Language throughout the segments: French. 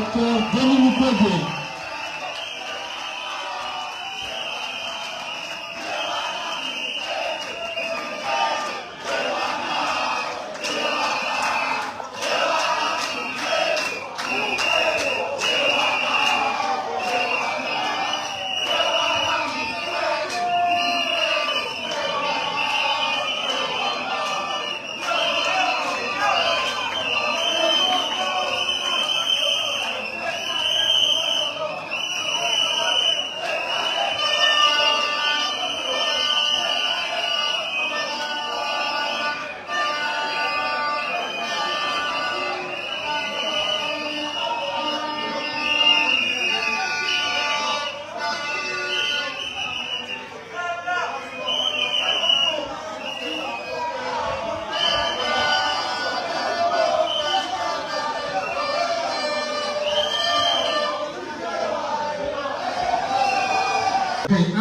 docteur Denis Mukwege.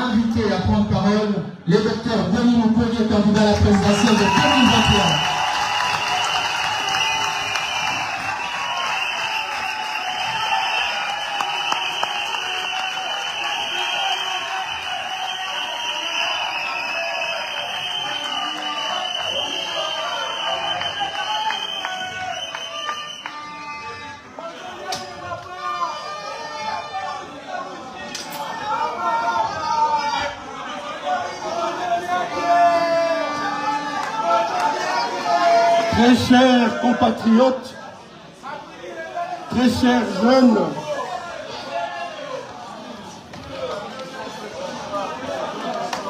Invité à prendre parole le docteur Denis Mukwege, candidat à la présidentielle de 2021. Très chers compatriotes, très chers jeunes,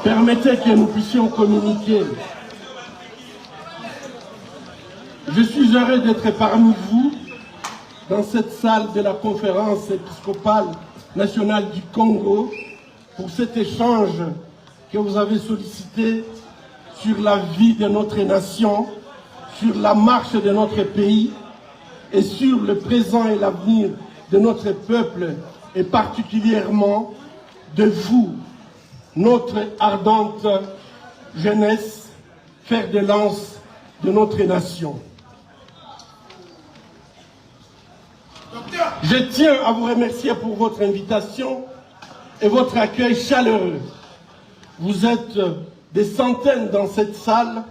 permettez que nous puissions communiquer. Je suis heureux d'être parmi vous dans cette salle de la conférence épiscopale nationale du Congo pour cet échange que vous avez sollicité sur la vie de notre nation, sur la marche de notre pays et sur le présent et l'avenir de notre peuple et particulièrement de vous, notre ardente jeunesse, fer de lance de notre nation. Je tiens à vous remercier pour votre invitation et votre accueil chaleureux. Vous êtes des centaines dans cette salle,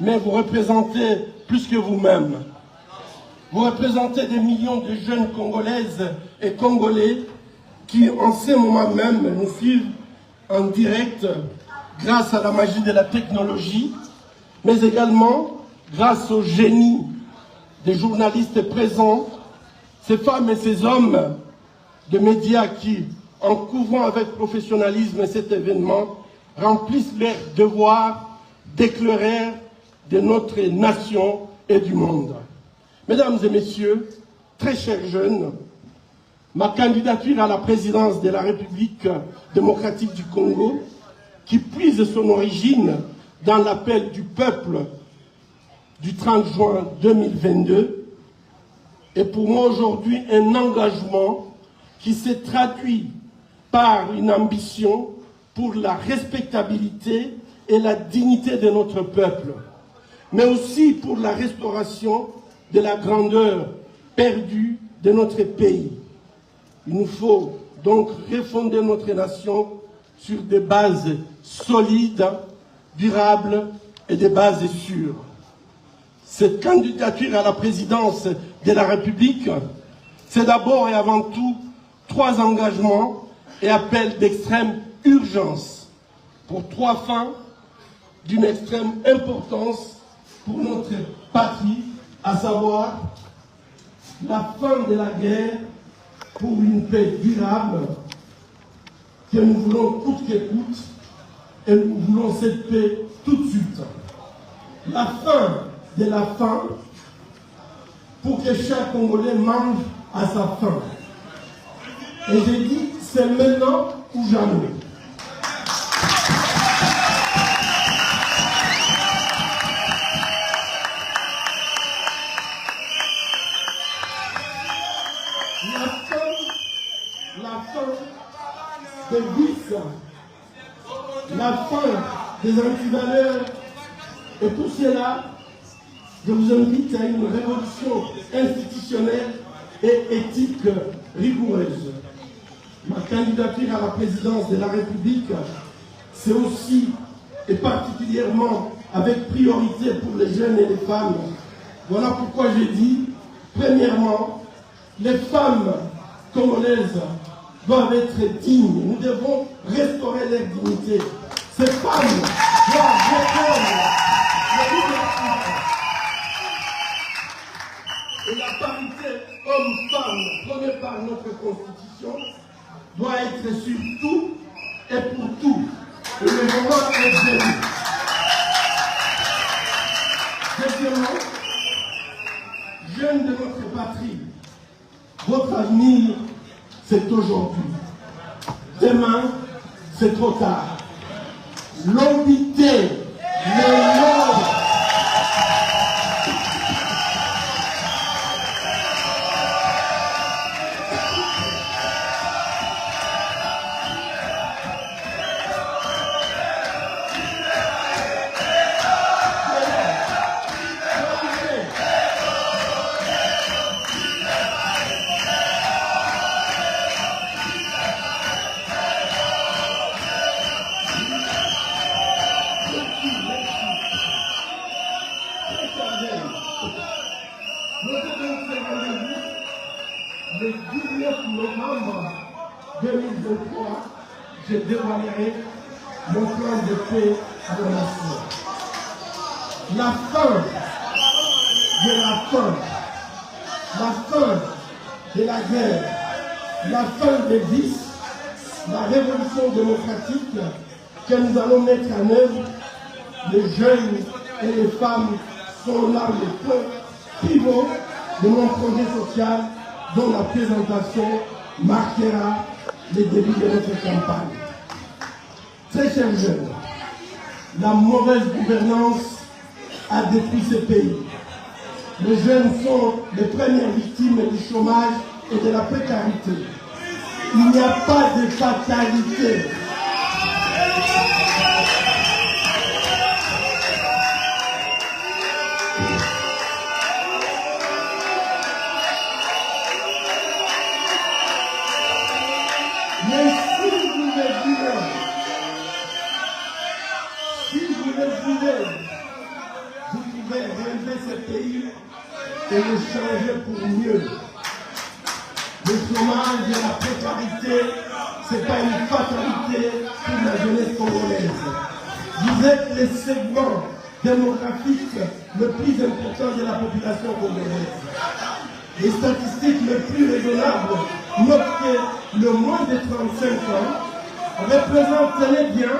mais vous représentez plus que vous-même. Vous représentez des millions de jeunes Congolaises et Congolais qui, en ce moment même, nous suivent en direct grâce à la magie de la technologie, mais également grâce au génie des journalistes présents, ces femmes et ces hommes de médias qui, en couvrant avec professionnalisme cet événement, remplissent leur devoir d'éclairer de notre nation et du monde. Mesdames et messieurs, très chers jeunes, ma candidature à la présidence de la République démocratique du Congo, qui puise son origine dans l'appel du peuple du 30 juin 2022, est pour moi aujourd'hui un engagement qui se traduit par une ambition pour la respectabilité et la dignité de notre peuple, mais aussi pour la restauration de la grandeur perdue de notre pays. Il nous faut donc refonder notre nation sur des bases solides, durables et des bases sûres. Cette candidature à la présidence de la République, c'est d'abord et avant tout 3 engagements et appels d'extrême urgence pour 3 fins d'une extrême importance pour notre patrie, à savoir la fin de la guerre pour une paix durable que nous voulons coûte que coûte, et nous voulons cette paix tout de suite. La fin de la faim pour que chaque Congolais mange à sa faim. Et j'ai dit, c'est maintenant ou jamais. La fin des vices, la fin des antivaleurs, et pour cela, je vous invite à une révolution institutionnelle et éthique rigoureuse. Ma candidature à la présidence de la République, c'est aussi et particulièrement avec priorité pour les jeunes et les femmes. Voilà pourquoi j'ai dit, premièrement, les femmes congolaises doivent être dignes. Nous devons restaurer leur dignité. Ces femmes doivent répondre le leadership. Et la parité homme-femme, prônée par notre Constitution, doit être sur tout et pour tout. Et le moment est venu. Deuxièmement, jeunes de notre patrie, votre avenir, c'est aujourd'hui. Demain, c'est trop tard. L'ambité, le nom, le 19 novembre 2023, je dévoilerai mon plan de paix à la nation. La fin de la faim, la fin de la guerre, la fin des vices, la révolution démocratique que nous allons mettre en œuvre, les jeunes et les femmes sont là les points pivots de mon projet social dont la présentation marquera les débuts de notre campagne. Très chers jeunes, la mauvaise gouvernance a détruit ce pays. Les jeunes sont les premières victimes du chômage et de la précarité. Il n'y a pas de fatalité. Mais si vous le voulez, vous pouvez relever ce pays et le changer pour mieux. Le chômage et la précarité, ce n'est pas une fatalité pour la jeunesse congolaise. Vous êtes le segment démographique le plus important de la population congolaise. Les statistiques les plus raisonnables notent que le moins de 35 ans représente, tenez bien,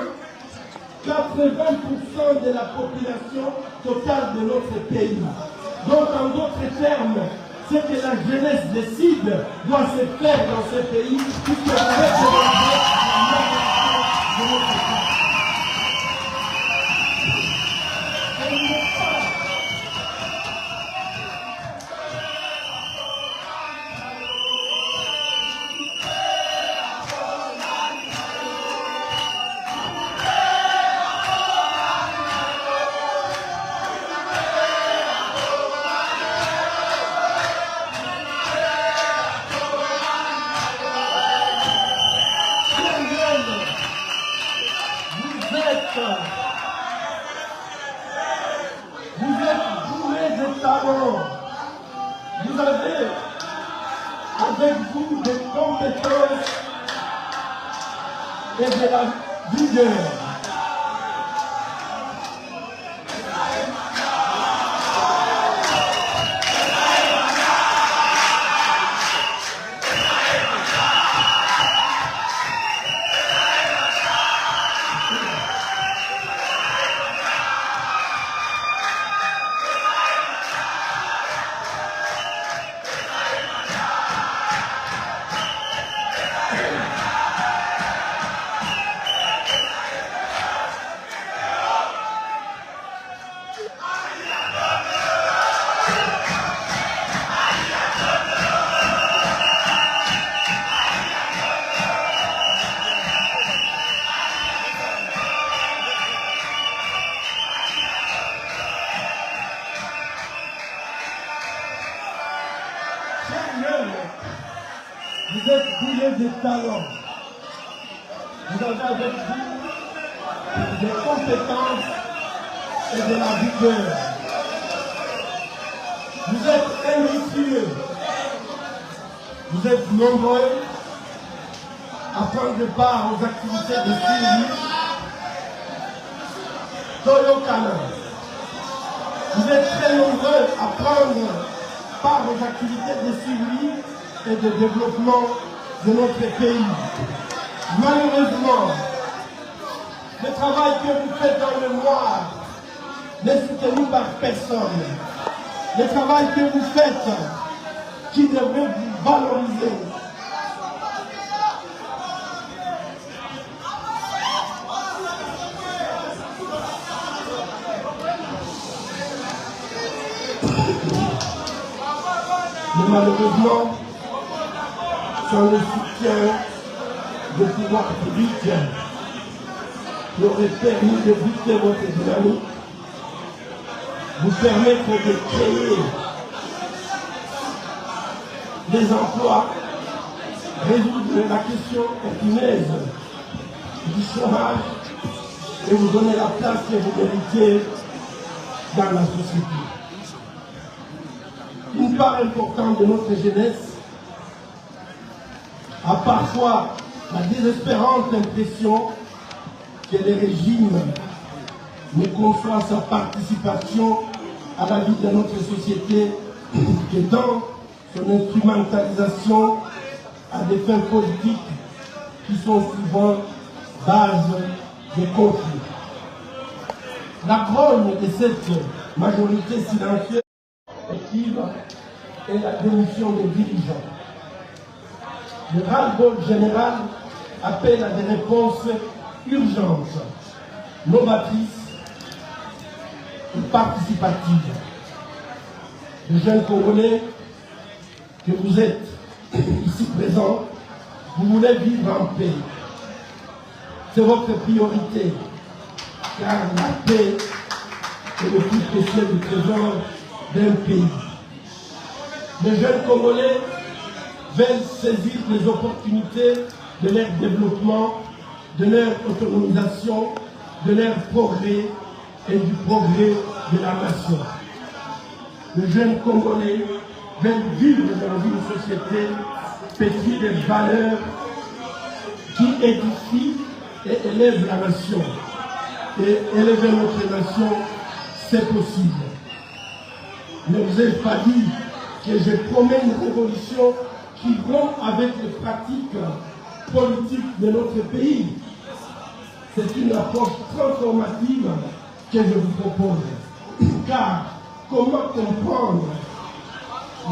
80% de la population totale de notre pays. Donc, en d'autres termes, ce que la jeunesse décide doit se faire dans ce pays, puisque avec la majorité de notre pays. Vous êtes bourrés de talent. Vous avez avec vous des compétences et de la vigueur. jeunes, vous êtes doués de talents. Vous avez avec vous des compétences et de la vigueur. Vous êtes ambitieux. Vous êtes nombreux à prendre part aux activités de suivi Toyokana. Vous êtes très nombreux à prendre part aux activités de suivi et de développement de notre pays. Malheureusement, le travail que vous faites dans le noir n'est soutenu par personne. Le travail que vous faites, qui devrait vous valoriser, mais malheureusement, sans le soutien du pouvoir public qui aurait permis de booster votre dynamique, vous permettre de créer des emplois, résoudre la question épineuse du chômage et vous donner la place que vous méritez dans la société. Une part importante de notre jeunesse a parfois la désespérante impression que le régime ne conçoit sa participation à la vie de notre société que dans son instrumentalisation à des fins politiques qui sont souvent base des conflits. La grogne de cette majorité silencieuse est la démission des dirigeants. Le ras-le-bol général appelle à des réponses urgentes, novatrices et participatives. Les jeunes Congolais que vous êtes ici présents, vous voulez vivre en paix. C'est votre priorité, car la paix est le plus précieux du trésor d'un pays. Les jeunes Congolais veulent saisir les opportunités de leur développement, de leur autonomisation, de leur progrès et du progrès de la nation. Les jeunes Congolais veulent vivre dans une société pétrie de valeurs qui édifient et élèvent la nation. Et élever notre nation, c'est possible. Ne vous ai pas dit que je promets une révolution qui rompt avec les pratiques politiques de notre pays. C'est une approche transformative que je vous propose. Car comment comprendre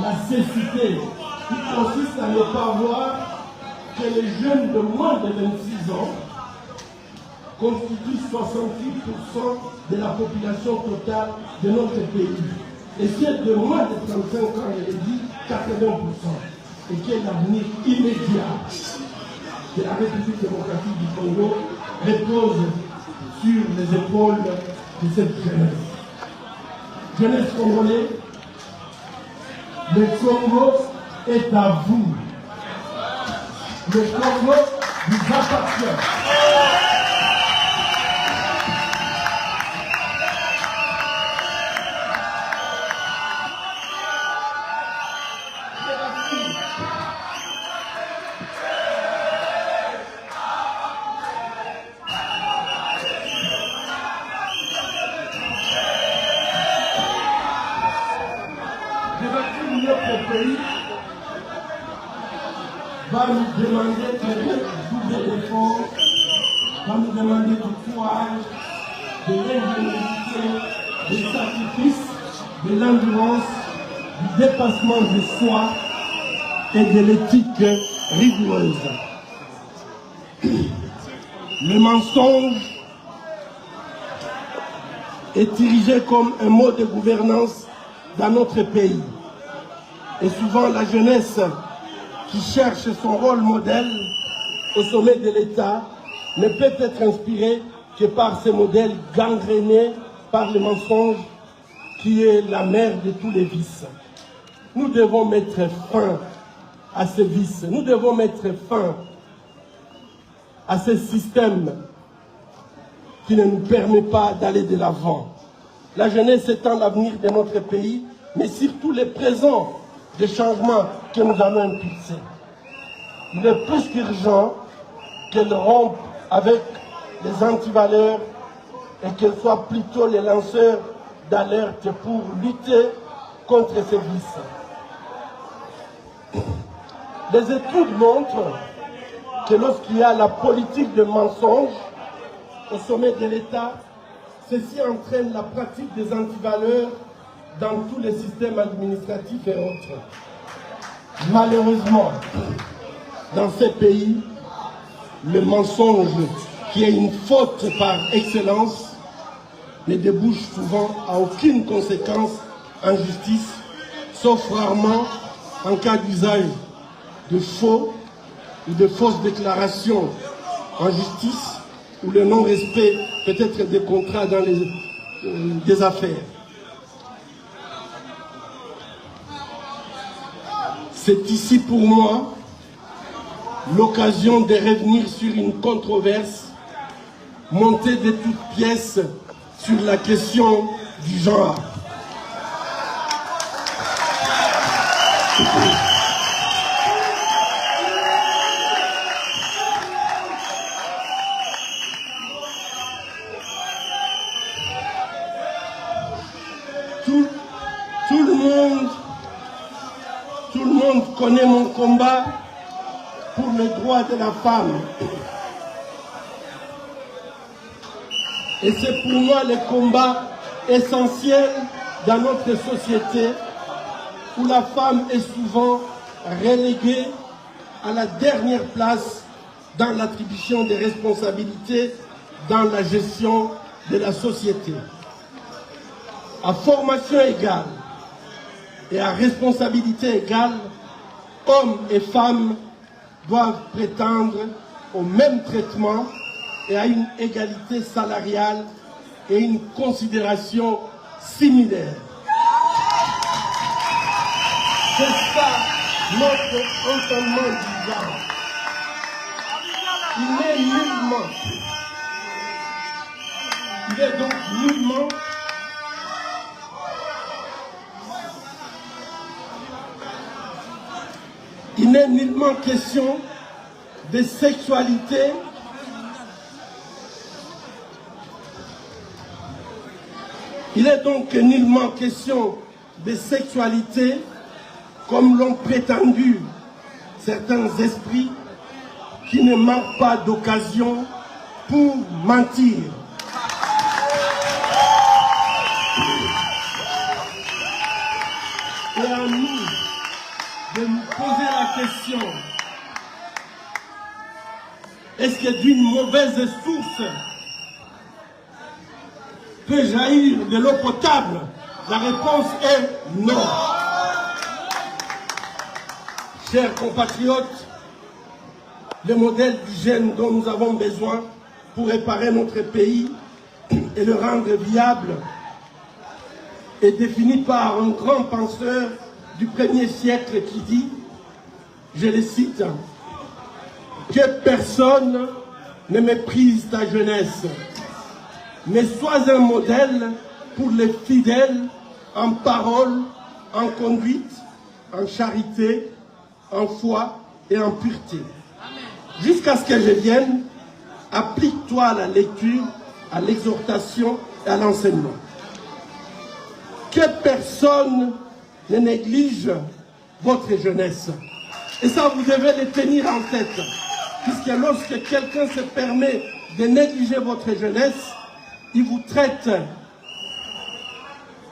la cécité qui consiste à ne pas voir que les jeunes de moins de 26 ans constituent 68% de la population totale de notre pays. Et ceux de moins de 35 ans, je l'ai dit, 80%. Et quel avenir immédiat de la République démocratique du Congo repose sur les épaules de cette jeunesse. Jeunesse congolaise, le Congo est à vous. Le Congo vous appartient. Notre pays va nous demander de doubler l'effort, va nous demander du courage, de l'ingéniosité, du sacrifice, de l'endurance, du dépassement de soi et de l'éthique rigoureuse. Le mensonge est érigé comme un mode de gouvernance dans notre pays. Et souvent la jeunesse qui cherche son rôle modèle au sommet de l'État ne peut être inspirée que par ces modèles gangrénés par le mensonge qui est la mère de tous les vices. Nous devons mettre fin à ces vices. Nous devons mettre fin à ce système qui ne nous permet pas d'aller de l'avant. La jeunesse étant l'avenir de notre pays, mais surtout les présents des changements que nous allons impulser. Il est plus qu'urgent qu'elle rompe avec les antivaleurs et qu'elle soit plutôt les lanceurs d'alerte pour lutter contre ces vices. Les études montrent que lorsqu'il y a la politique de mensonge au sommet de l'État, ceci entraîne la pratique des antivaleurs dans tous les systèmes administratifs et autres. Malheureusement, dans ces pays, le mensonge, qui est une faute par excellence, ne débouche souvent à aucune conséquence en justice, sauf rarement en cas d'usage de faux ou de fausses déclarations en justice ou le non-respect peut-être des contrats dans des affaires. C'est ici pour moi l'occasion de revenir sur une controverse montée de toutes pièces sur la question du genre. Tout le monde connaît mon combat pour le droit de la femme. Et c'est pour moi le combat essentiel dans notre société où la femme est souvent reléguée à la dernière place dans l'attribution des responsabilités dans la gestion de la société. À formation égale et à responsabilité égale, hommes et femmes doivent prétendre au même traitement et à une égalité salariale et une considération similaire. C'est ça notre entendement du genre. Il est donc nullement il n'est nullement question de sexualité il est donc nullement question de sexualité comme l'ont prétendu certains esprits qui ne manquent pas d'occasion pour mentir. Et à nous de nous poser la question, est-ce que d'une mauvaise source peut jaillir de l'eau potable? La réponse est non. Chers compatriotes, le modèle d'hygiène dont nous avons besoin pour réparer notre pays et le rendre viable est défini par un grand penseur du 1er siècle qui dit, je le cite, « Que personne ne méprise ta jeunesse, mais sois un modèle pour les fidèles en parole, en conduite, en charité, en foi et en pureté. Jusqu'à ce que je vienne, applique-toi à la lecture, à l'exhortation et à l'enseignement. Que personne ne néglige votre jeunesse. » Et ça, vous devez le tenir en tête. Puisque lorsque quelqu'un se permet de négliger votre jeunesse, il vous traite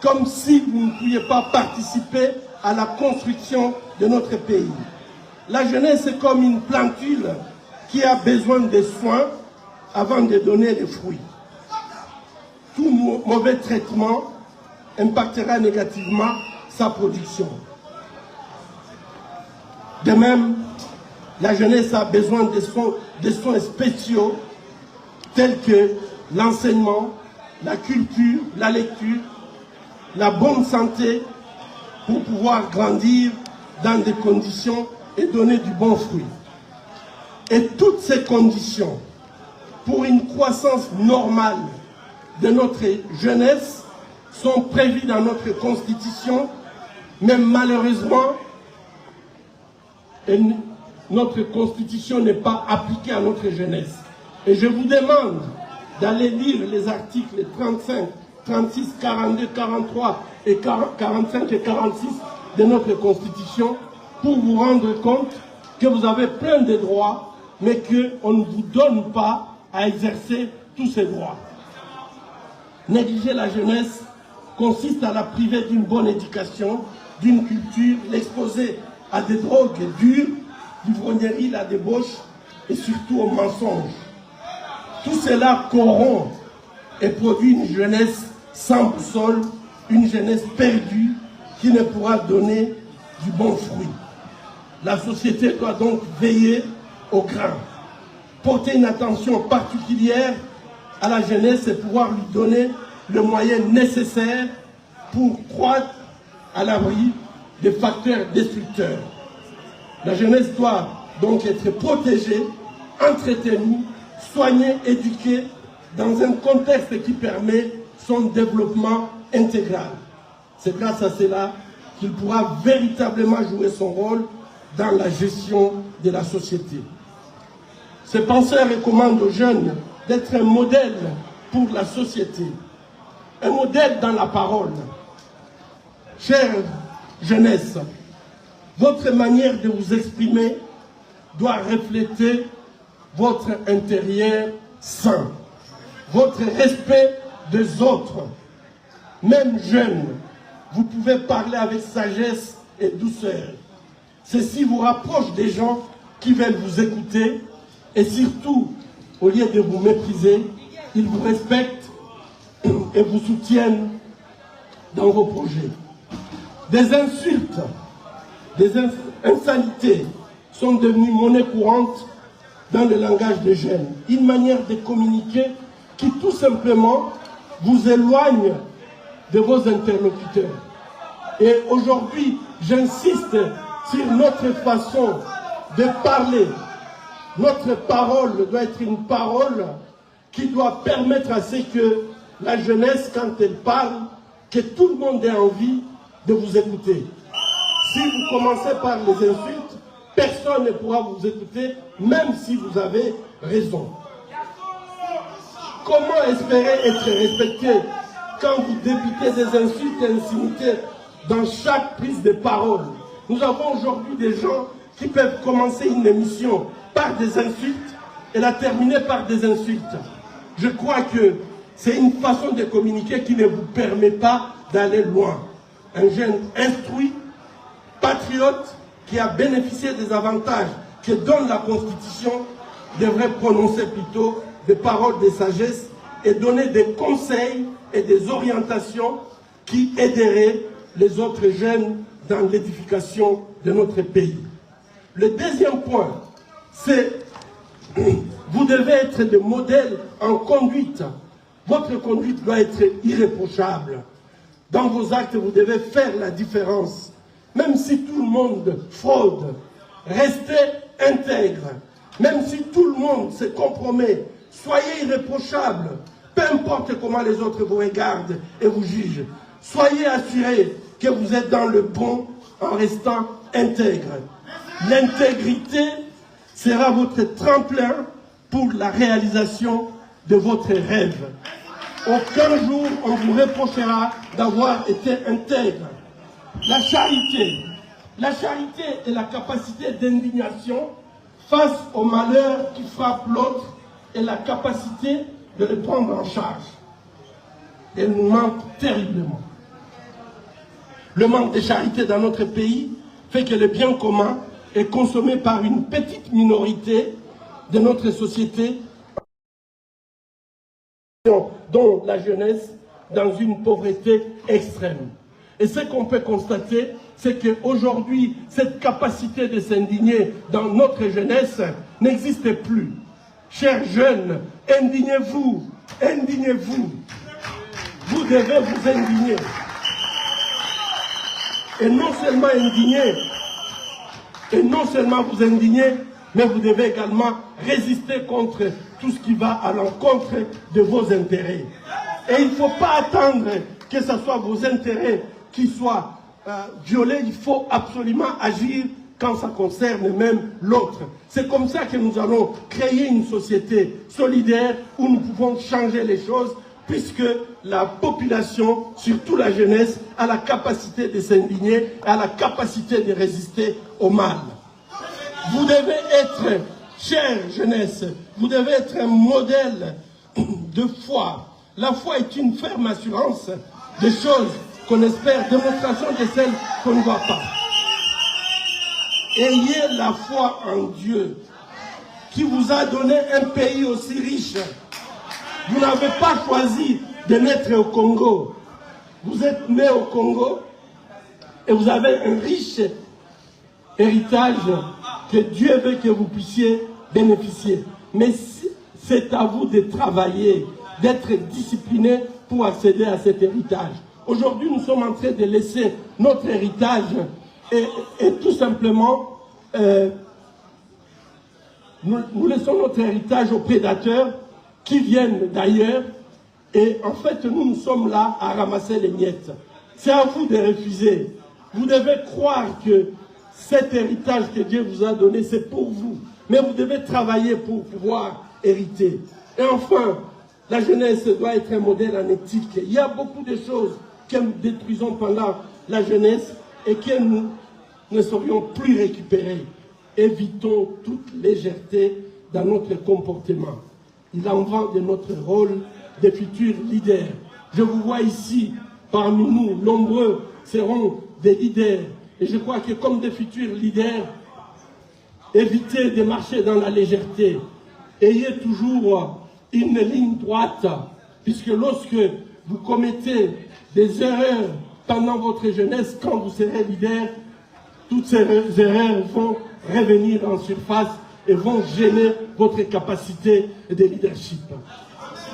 comme si vous ne pouviez pas participer à la construction de notre pays. La jeunesse est comme une plantule qui a besoin de soins avant de donner des fruits. Tout mauvais traitement impactera négativement sa production. De même, la jeunesse a besoin de soins spéciaux tels que l'enseignement, la culture, la lecture, la bonne santé pour pouvoir grandir dans des conditions et donner du bon fruit. Et toutes ces conditions pour une croissance normale de notre jeunesse sont prévues dans notre Constitution, mais malheureusement, notre Constitution n'est pas appliquée à notre jeunesse. Et je vous demande d'aller lire les articles 35, 36, 42, 43 et 45 et 46 de notre Constitution pour vous rendre compte que vous avez plein de droits, mais qu'on ne vous donne pas à exercer tous ces droits. Négliger la jeunesse consiste à la priver d'une bonne éducation, d'une culture, l'exposer à des drogues dures, l'ivrognerie, la débauche et surtout au mensonge. Tout cela corrompt et produit une jeunesse sans boussole, une jeunesse perdue qui ne pourra donner du bon fruit. La société doit donc veiller au grain, porter une attention particulière à la jeunesse et pouvoir lui donner le moyen nécessaire pour croître à l'abri des facteurs destructeurs. La jeunesse doit donc être protégée, entretenue, soignée, éduquée dans un contexte qui permet son développement intégral. C'est grâce à cela qu'il pourra véritablement jouer son rôle dans la gestion de la société. Ces penseurs recommandent aux jeunes d'être un modèle pour la société, un modèle dans la parole. Chère jeunesse, votre manière de vous exprimer doit refléter votre intérieur sain, votre respect des autres. Même jeune, vous pouvez parler avec sagesse et douceur. Ceci vous rapproche des gens qui veulent vous écouter et surtout, au lieu de vous mépriser, ils vous respectent et vous soutiennent dans vos projets. Des insultes, des insanités sont devenues monnaie courante dans le langage des jeunes. Une manière de communiquer qui tout simplement vous éloigne de vos interlocuteurs. Et aujourd'hui, j'insiste sur notre façon de parler. Notre parole doit être une parole qui doit permettre à ce que la jeunesse, quand elle parle, que tout le monde ait envie de vous écouter. Si vous commencez par les insultes, personne ne pourra vous écouter, même si vous avez raison. Comment espérer être respecté quand vous débitez des insultes et insignités dans chaque prise de parole? Nous avons aujourd'hui des gens qui peuvent commencer une émission par des insultes et la terminer par des insultes. Je crois que c'est une façon de communiquer qui ne vous permet pas d'aller loin. Un jeune instruit, patriote, qui a bénéficié des avantages que donne la Constitution, devrait prononcer plutôt des paroles de sagesse et donner des conseils et des orientations qui aideraient les autres jeunes dans l'édification de notre pays. Le deuxième point, c'est vous devez être des modèles en conduite. Votre conduite doit être irréprochable. Dans vos actes, vous devez faire la différence. Même si tout le monde fraude, restez intègre. Même si tout le monde se compromet, soyez irréprochable. Peu importe comment les autres vous regardent et vous jugent. Soyez assurés que vous êtes dans le bon en restant intègre. L'intégrité sera votre tremplin pour la réalisation de votre rêve. Aucun jour on vous reprochera d'avoir été intègre. La charité est la capacité d'indignation face au malheur qui frappe l'autre et la capacité de le prendre en charge. Elle nous manque terriblement. Le manque de charité dans notre pays fait que le bien commun est consommé par une petite minorité de notre société, dont la jeunesse, dans une pauvreté extrême. Et ce qu'on peut constater, c'est qu'aujourd'hui, cette capacité de s'indigner dans notre jeunesse n'existe plus. Chers jeunes, indignez-vous, indignez-vous. Vous devez vous indigner. Et non seulement indigner, Et non seulement vous indigner, mais vous devez également résister contre tout ce qui va à l'encontre de vos intérêts. Et il ne faut pas attendre que ce soit vos intérêts qui soient violés, il faut absolument agir quand ça concerne même l'autre. C'est comme ça que nous allons créer une société solidaire où nous pouvons changer les choses, puisque la population, surtout la jeunesse, a la capacité de s'indigner, a la capacité de résister au mal. Vous devez être, chère jeunesse, vous devez être un modèle de foi. La foi est une ferme assurance des choses qu'on espère, démonstration de celles qu'on ne voit pas. Ayez la foi en Dieu, qui vous a donné un pays aussi riche. Vous n'avez pas choisi de naître au Congo. Vous êtes né au Congo et vous avez un riche héritage que Dieu veut que vous puissiez bénéficier. Mais c'est à vous de travailler, d'être discipliné pour accéder à cet héritage. Aujourd'hui, nous sommes en train de laisser notre héritage et tout simplement, nous laissons notre héritage aux prédateurs qui viennent d'ailleurs. Et en fait, nous sommes là à ramasser les miettes. C'est à vous de refuser. Vous devez croire que cet héritage que Dieu vous a donné, c'est pour vous. Mais vous devez travailler pour pouvoir hériter. Et enfin, la jeunesse doit être un modèle en éthique. Il y a beaucoup de choses que nous détruisons pendant la jeunesse et que nous ne saurions plus récupérer. Évitons toute légèreté dans notre comportement. Il en va de notre rôle de futurs leaders. Je vous vois ici, parmi nous, nombreux seront des leaders. Et je crois que comme des futurs leaders, évitez de marcher dans la légèreté. Ayez toujours une ligne droite, puisque lorsque vous commettez des erreurs pendant votre jeunesse, quand vous serez leader, toutes ces erreurs vont revenir en surface et vont gêner votre capacité de leadership.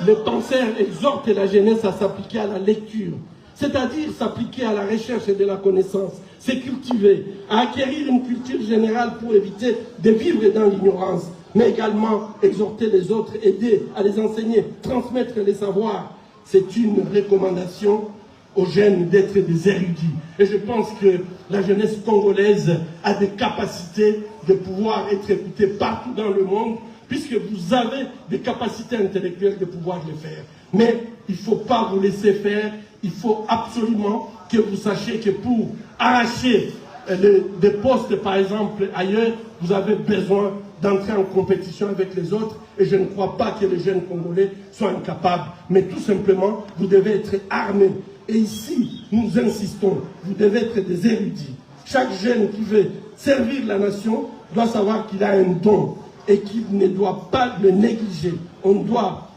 Le penseur exhorte la jeunesse à s'appliquer à la lecture, c'est-à-dire s'appliquer à la recherche de la connaissance, se cultiver, à acquérir une culture générale pour éviter de vivre dans l'ignorance, mais également exhorter les autres, aider à les enseigner, transmettre les savoirs. C'est une recommandation aux jeunes d'être des érudits. Et je pense que la jeunesse congolaise a des capacités de pouvoir être écoutée partout dans le monde, puisque vous avez des capacités intellectuelles de pouvoir le faire. Mais il ne faut pas vous laisser faire, il faut absolument que vous sachiez que pour arracher des postes, par exemple, ailleurs, vous avez besoin d'entrer en compétition avec les autres, et je ne crois pas que les jeunes Congolais soient incapables, mais tout simplement, vous devez être armés. Et ici, nous insistons, vous devez être des érudits. Chaque jeune qui veut servir la nation doit savoir qu'il a un don et qu'il ne doit pas le négliger. On voit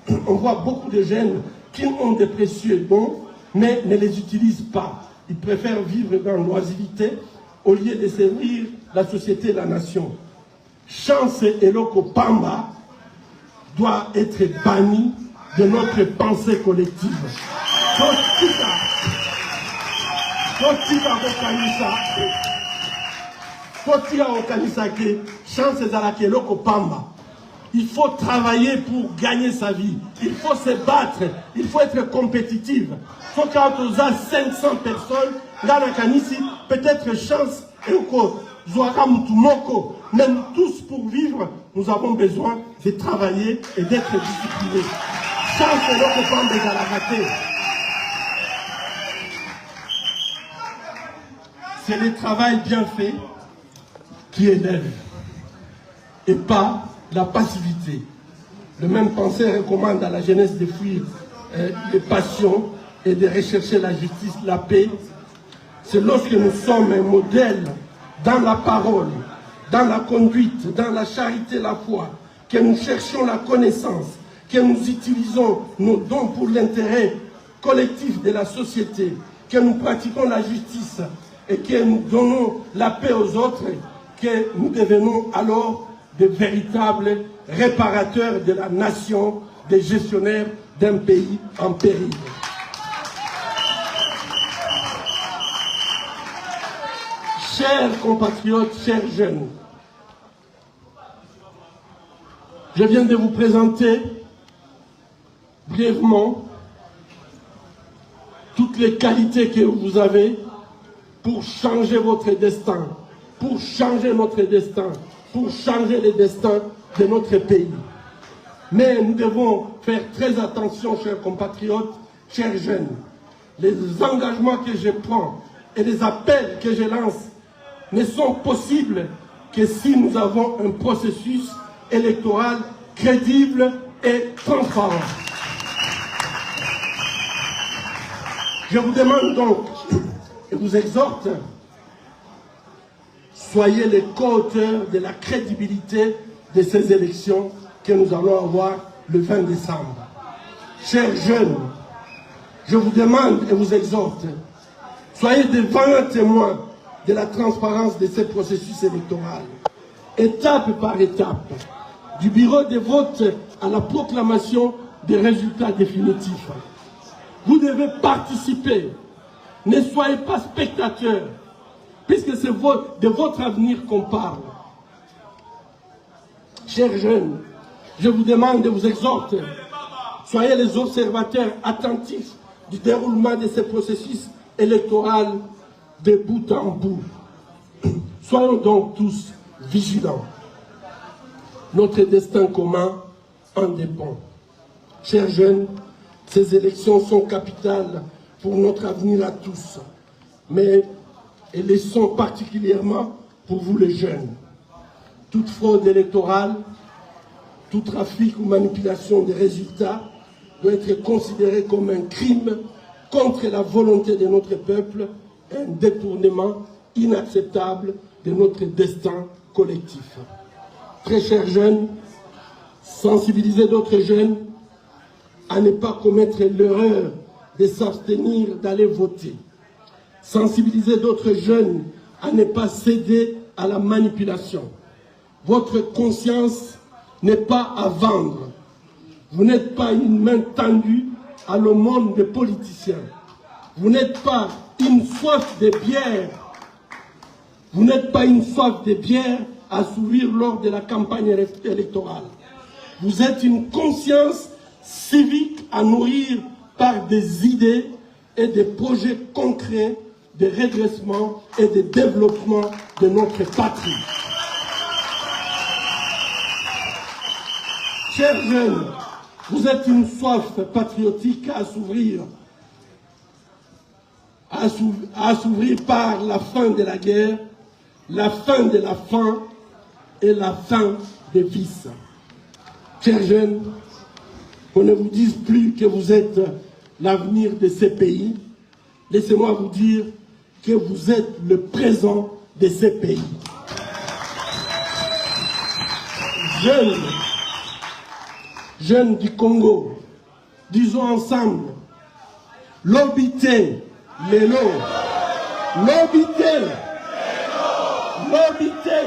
beaucoup de jeunes qui ont des précieux dons, mais ne les utilisent pas. Ils préfèrent vivre dans l'oisiveté au lieu de servir la société et la nation. Chance et Eloko Pamba doit être banni de notre pensée collective. Il faut travailler pour gagner sa vie. Il faut se battre. Il faut être compétitif. Faut quand on a 500 personnes, là, peut-être chance et mais nous tous, pour vivre, nous avons besoin de travailler et d'être disciplinés. Chance et l'autre des raté. C'est le travail bien fait qui élève et pas la passivité. Le même penseur recommande à la jeunesse de fuir les passions et de rechercher la justice, la paix. C'est lorsque nous sommes un modèle dans la parole, dans la conduite, dans la charité, la foi, que nous cherchons la connaissance, que nous utilisons nos dons pour l'intérêt collectif de la société, que nous pratiquons la justice et que nous donnons la paix aux autres, que nous devenons alors de véritables réparateurs de la nation, des gestionnaires d'un pays en péril. Chers compatriotes, chers jeunes, je viens de vous présenter brièvement toutes les qualités que vous avez pour changer votre destin, pour changer notre destin, pour changer le destin de notre pays. Mais nous devons faire très attention, chers compatriotes, chers jeunes. Les engagements que je prends et les appels que je lance ne sont possibles que si nous avons un processus électoral crédible et transparent. Je vous demande donc et vous exhorte, soyez les co-auteurs de la crédibilité de ces élections que nous allons avoir le 20 décembre. Chers jeunes, je vous demande et vous exhorte, soyez des vaillants témoins de la transparence de ces processus électoraux, étape par étape, du bureau de vote à la proclamation des résultats définitifs. Vous devez participer, ne soyez pas spectateurs, puisque c'est de votre avenir qu'on parle. Chers jeunes, je vous demande et vous exhorte, soyez les observateurs attentifs du déroulement de ces processus électoraux de bout en bout. Soyons donc tous vigilants. Notre destin commun en dépend. Chers jeunes, ces élections sont capitales pour notre avenir à tous, mais elles le sont particulièrement pour vous les jeunes. Toute fraude électorale, tout trafic ou manipulation des résultats doit être considéré comme un crime contre la volonté de notre peuple, un détournement inacceptable de notre destin collectif. Très chers jeunes, sensibilisez d'autres jeunes à ne pas commettre l'erreur de s'abstenir d'aller voter. Sensibilisez d'autres jeunes à ne pas céder à la manipulation. Votre conscience n'est pas à vendre. Vous n'êtes pas une main tendue à l'aumône des politiciens. Vous n'êtes pas une soif de bière. Vous n'êtes pas une soif de bière à s'ouvrir lors de la campagne électorale. Vous êtes une conscience civique à nourrir par des idées et des projets concrets de redressement et de développement de notre patrie. Chers jeunes, vous êtes une soif patriotique à s'ouvrir par la fin de la guerre, la fin de la faim et la fin des vices. Chers jeunes, qu'on ne vous dise plus que vous êtes l'avenir de ces pays. Laissez-moi vous dire que vous êtes le présent de ces pays. Jeunes du Congo, disons ensemble, l'obité, l'élo, l'obité, l'obité,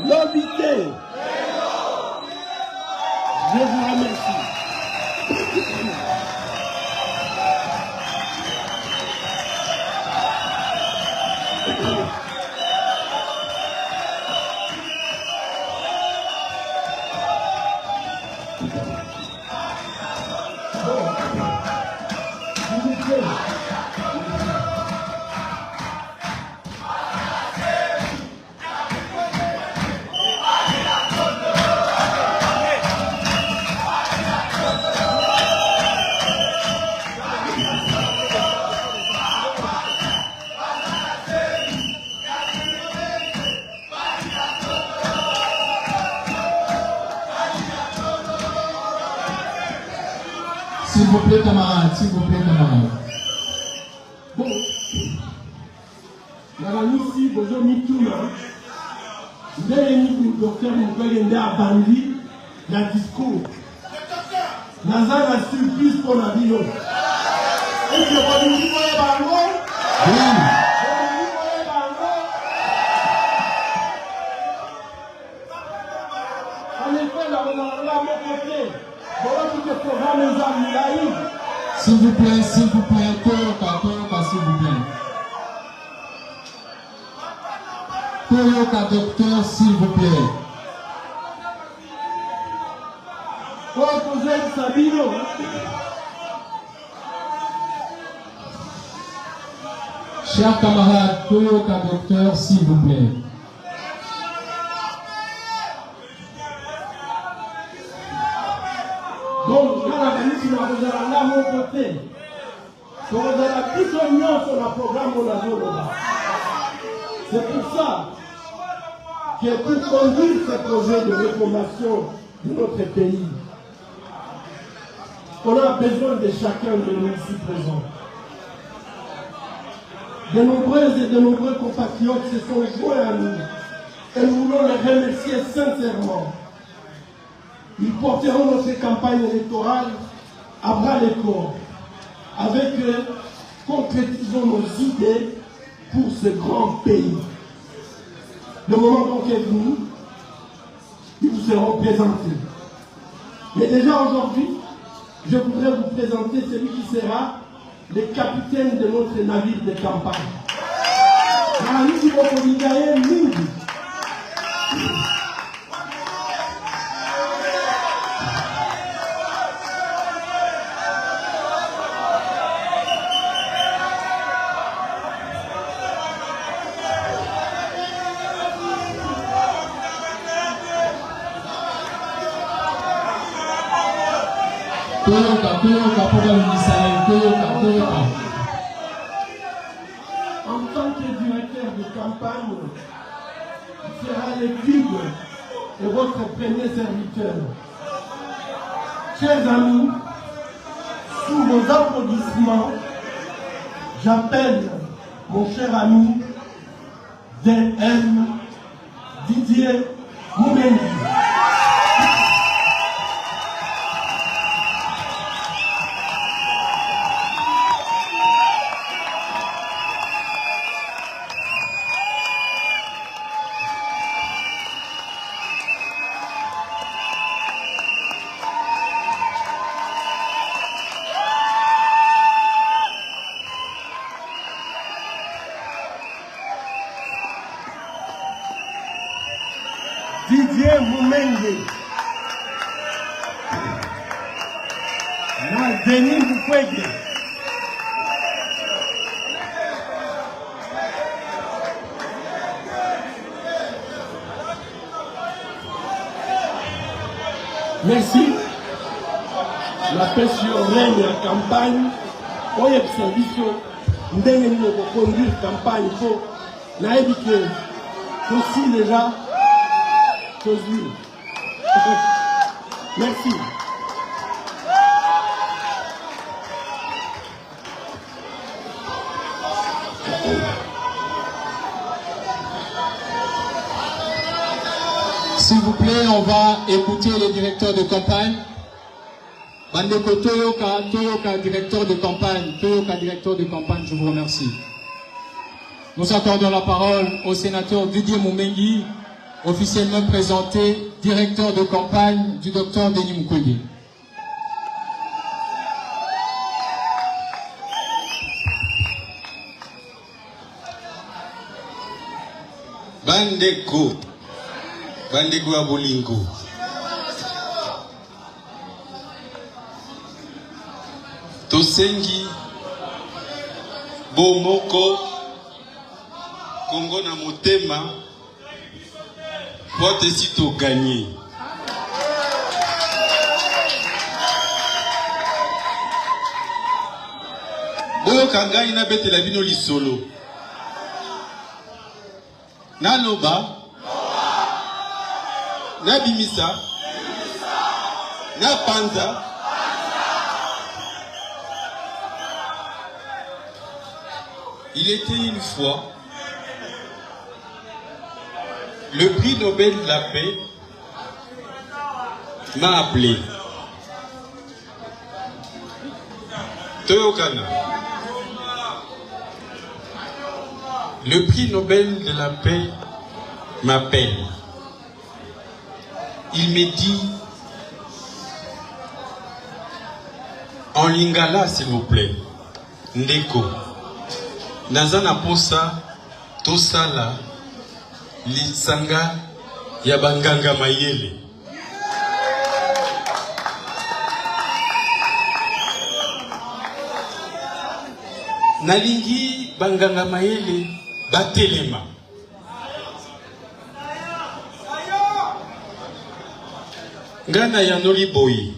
l'obité. Je vous remercie. S'il vous plaît, camarades, s'il vous plaît, camarades. Bon, ici, bonjour, Mitouna. Vous avez mis le docteur Moukoué à Bandi, la discours. Nazar a surprise pour la vie. Est-ce que vous voyez Bango? Oui. En effet, là, on a à mon côté. Voilà tout le programme des amis laïcs. S'il vous plaît, s'il vous plaît, s'il vous plaît. Toyoka docteur, s'il vous plaît. Chers camarades, Toyoka docteur, s'il vous plaît. Donc, dans la ministre, nous avons mon côté. Nous avons toute l'union sur le programme de la zone. C'est pour ça que pour conduire ce projet de réformation de notre pays, on a besoin de chacun de nous ici présents. De nombreuses et de nombreux compatriotes se sont joints à nous et nous voulons les remercier sincèrement. Ils porteront notre campagne électorale à bras les corps. Avec eux, concrétisons nos idées pour ce grand pays. Le moment donc est venu, ils vous seront présentés. Mais déjà aujourd'hui, je voudrais vous présenter celui qui sera le capitaine de notre navire de campagne. En tant que directeur de campagne, il sera le guide et votre premier serviteur. Chers amis, sous vos applaudissements, j'appelle mon cher ami DM Didier Moumengi. Didier Moumengi. Na Denis Mukwege. Merci. La paix sur règne en campagne. Oye service ndenge ni conduire campagne pour na éviter aussi déjà. Merci. S'il vous plaît, on va écouter le directeur de campagne. Bandeko Toyoka, directeur de campagne. Toyoka, directeur de campagne, je vous remercie. Nous accordons la parole au sénateur Didier Moumengi, officiellement présenté, directeur de campagne du docteur Denis Mukwege. Bandeko ya bolingo. Tosengi bomoko Congo na motema pour essayer de gagner. Oyo kangai na bete la bino lisolo. Na loba. Na bimisa. Na panza. Il était une fois le prix Nobel de la paix m'a appelé. Toyokana. Le prix Nobel de la paix m'appelle. Il me dit en lingala s'il vous plaît. Ndeko. Nazana posa tosala lisanga ya banganga mayele. Nalingi banganga mayele batelema. Ngana yanoli boyi.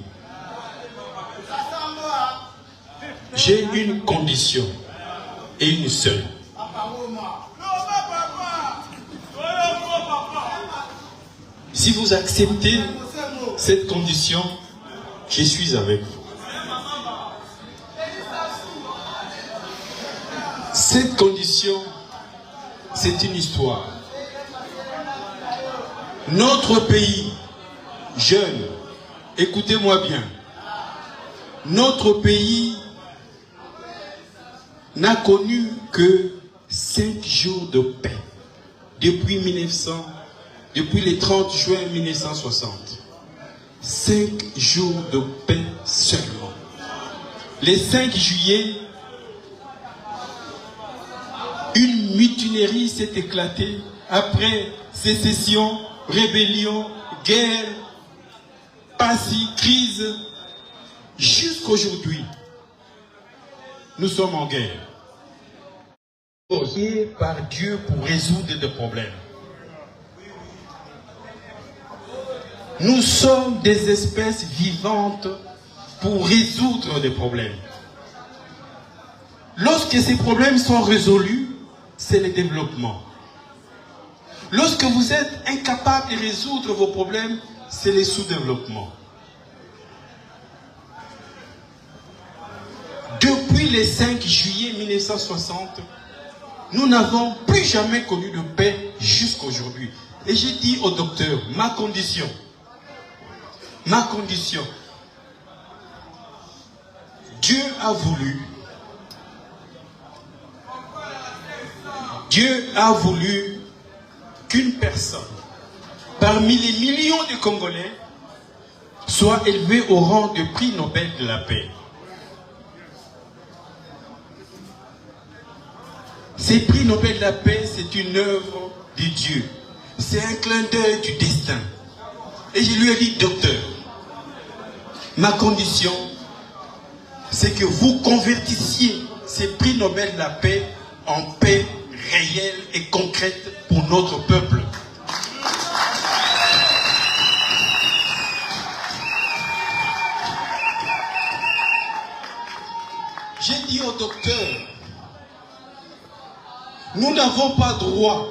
J'ai une condition et une seule. Si vous acceptez cette condition, je suis avec vous. Cette condition, c'est une histoire. Notre pays, jeune, écoutez-moi bien, notre pays n'a connu que 5 jours de paix depuis le 30 juin 1960. 5 jours de paix seulement. Le 5 juillet, une mutinerie s'est éclatée après sécession, rébellion, guerre, crise. Jusqu'aujourd'hui, nous sommes en guerre. Posé par Dieu pour résoudre des problèmes. Nous sommes des espèces vivantes pour résoudre des problèmes. Lorsque ces problèmes sont résolus, c'est le développement. Lorsque vous êtes incapable de résoudre vos problèmes, c'est le sous-développement. Depuis le 5 juillet 1960, nous n'avons plus jamais connu de paix jusqu'à aujourd'hui. Et j'ai dit au docteur, ma condition, Dieu a voulu qu'une personne, parmi les millions de Congolais, soit élevée au rang de prix Nobel de la paix. Ces prix Nobel de la paix, c'est une œuvre de Dieu. C'est un clin d'œil du destin. Et je lui ai dit, docteur, ma condition, c'est que vous convertissiez ces prix Nobel de la paix en paix réelle et concrète pour notre peuple. J'ai dit au docteur, nous n'avons pas droit,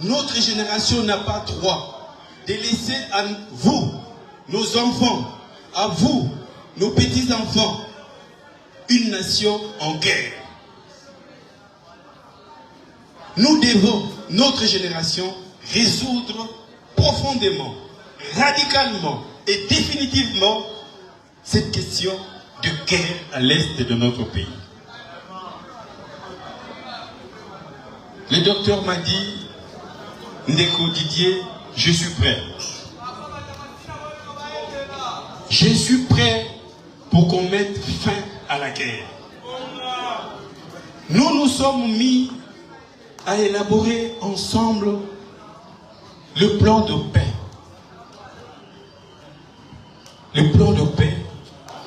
notre génération n'a pas droit de laisser à vous, nos enfants, à vous, nos petits-enfants, une nation en guerre. Nous devons, notre génération, résoudre profondément, radicalement et définitivement cette question de guerre à l'est de notre pays. Le docteur m'a dit, Ndeko Didier, je suis prêt. Je suis prêt pour qu'on mette fin à la guerre. Nous nous sommes mis à élaborer ensemble le plan de paix. Le plan de paix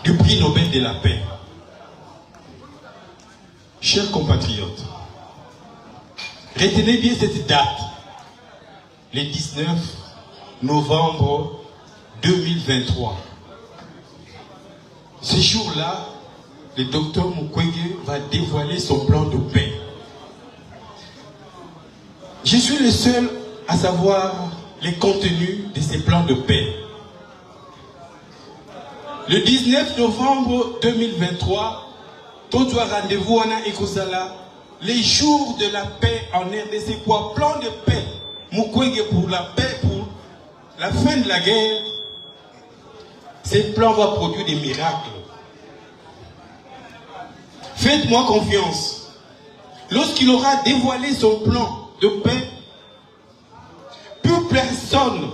du prix Nobel de la paix. Chers compatriotes, retenez bien cette date, le 19 novembre 2023. Ce jour-là, le docteur Mukwege va dévoiler son plan de paix. Je suis le seul à savoir les contenus de ces plans de paix. Le 19 novembre 2023, tout rendez-vous à Ekozala, les jours de la paix en RDC, pour plan de paix, Mukwege pour la paix, pour la fin de la guerre, ces plans vont produire des miracles. Faites-moi confiance. Lorsqu'il aura dévoilé son plan de paix, plus personne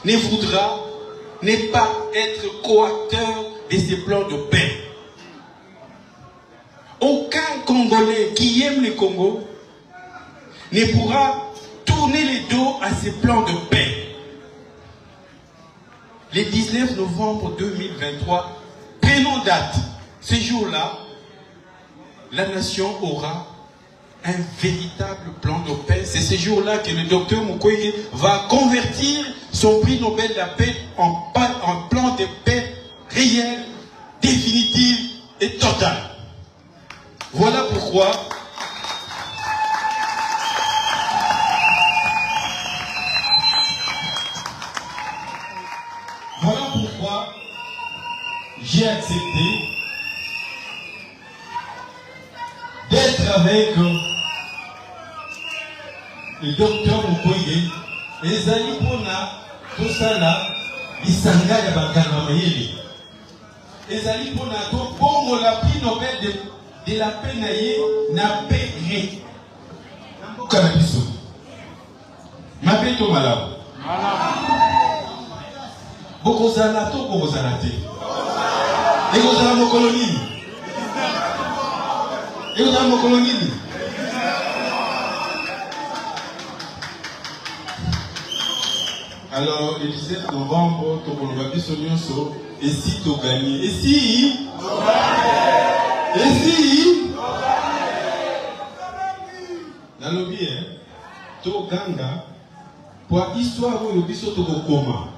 ne voudra ne pas être coacteur de ces plans de paix. Aucun Congolais Congolais qui aime le Congo ne pourra tourner le dos à ces plans de paix. Le 19 novembre 2023, prenons date. Ce jour-là, la nation aura un véritable plan de paix. C'est ce jour-là que le docteur Mukwege va convertir son prix Nobel de la paix en plan de paix réel, définitif et total. Voilà pourquoi j'ai accepté d'être avec le docteur Mukwege. Ezali pona tosala lisanga ya baganga mayele. Ezali pona to bongo la prix Nobel de la paix naye na paix ré. Namboka na biso. Mabe to malamu. Bokozala to bokozala te. Ekozala mokolo nini? Ekozala mokolo nini? Alors, le 17 novembre, Tokoloba biso nyonso, et si tu gagnes? Et si? Et si? Nalobi, to ganga, pour histoire où le biso tokokoma,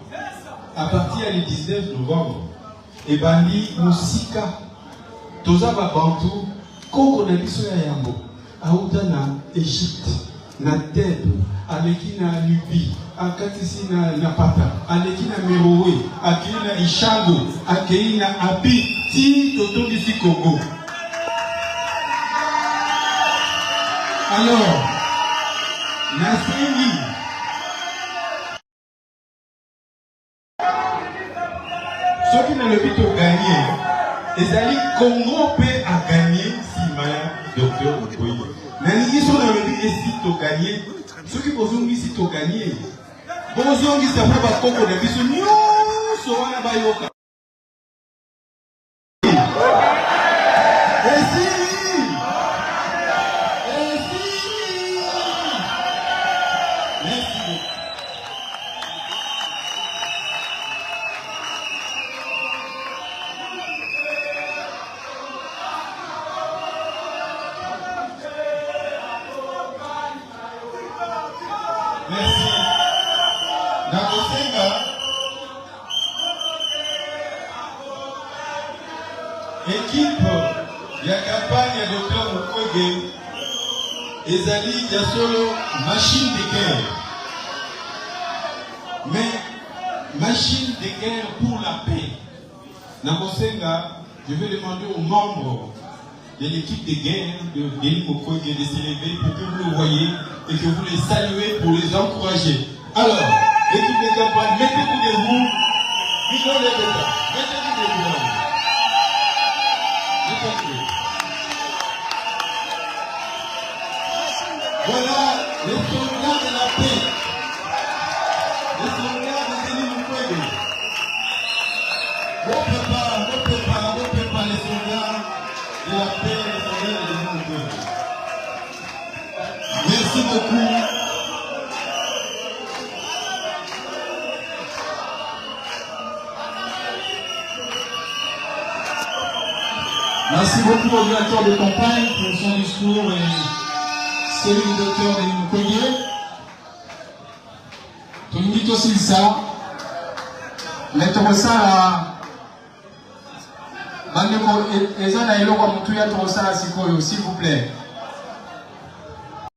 à partir du 19 novembre, et bandi musika, toza ba bantu, koko na biso ya yambo, auta na Égypte, na Thèbes, aleki na Nubie, akatisi na Pata, aleki na Merowe, akei na Ishango, akei na Abi, ti totongisi Congo. Alors, nasengi soki na lobi to gagné, ezali Congo pe a gagné si maya docteur Mukwege. Nalingi so na lobi esi to gagné, soki bozongi si to gagné, bozongi sa po bakoko na biso nyonso wana bayoka. Esi! Merci beaucoup. Merci. Nakosenga équipe ya campagne ya docteur Mukwege ezali ya solo machine de guerre. Mais machine de guerre pour la paix. Nakosenga, je vais demander aux membres de l'équipe de guerre de Denis Mukwege de s'élever pour que vous le voyez et que vous les saluez pour les encourager. Alors, l'équipe de campagne, mettez-vous debout. Mettez-vous debout. Mettez-vous. Voilà les soldats de la paix. Les soldats de Denis Mukwege. On prépare les soldats de la paix, les soldats de Denis Mukwege. Merci beaucoup. Merci beaucoup au directeur de campagne pour son discours et celui du docteur Denis Mukwege. Tolingi aussi ça. Mais Torosala, Bandeko, Ezana Eloko Mutuya Torosala Sikoyo, s'il vous plaît.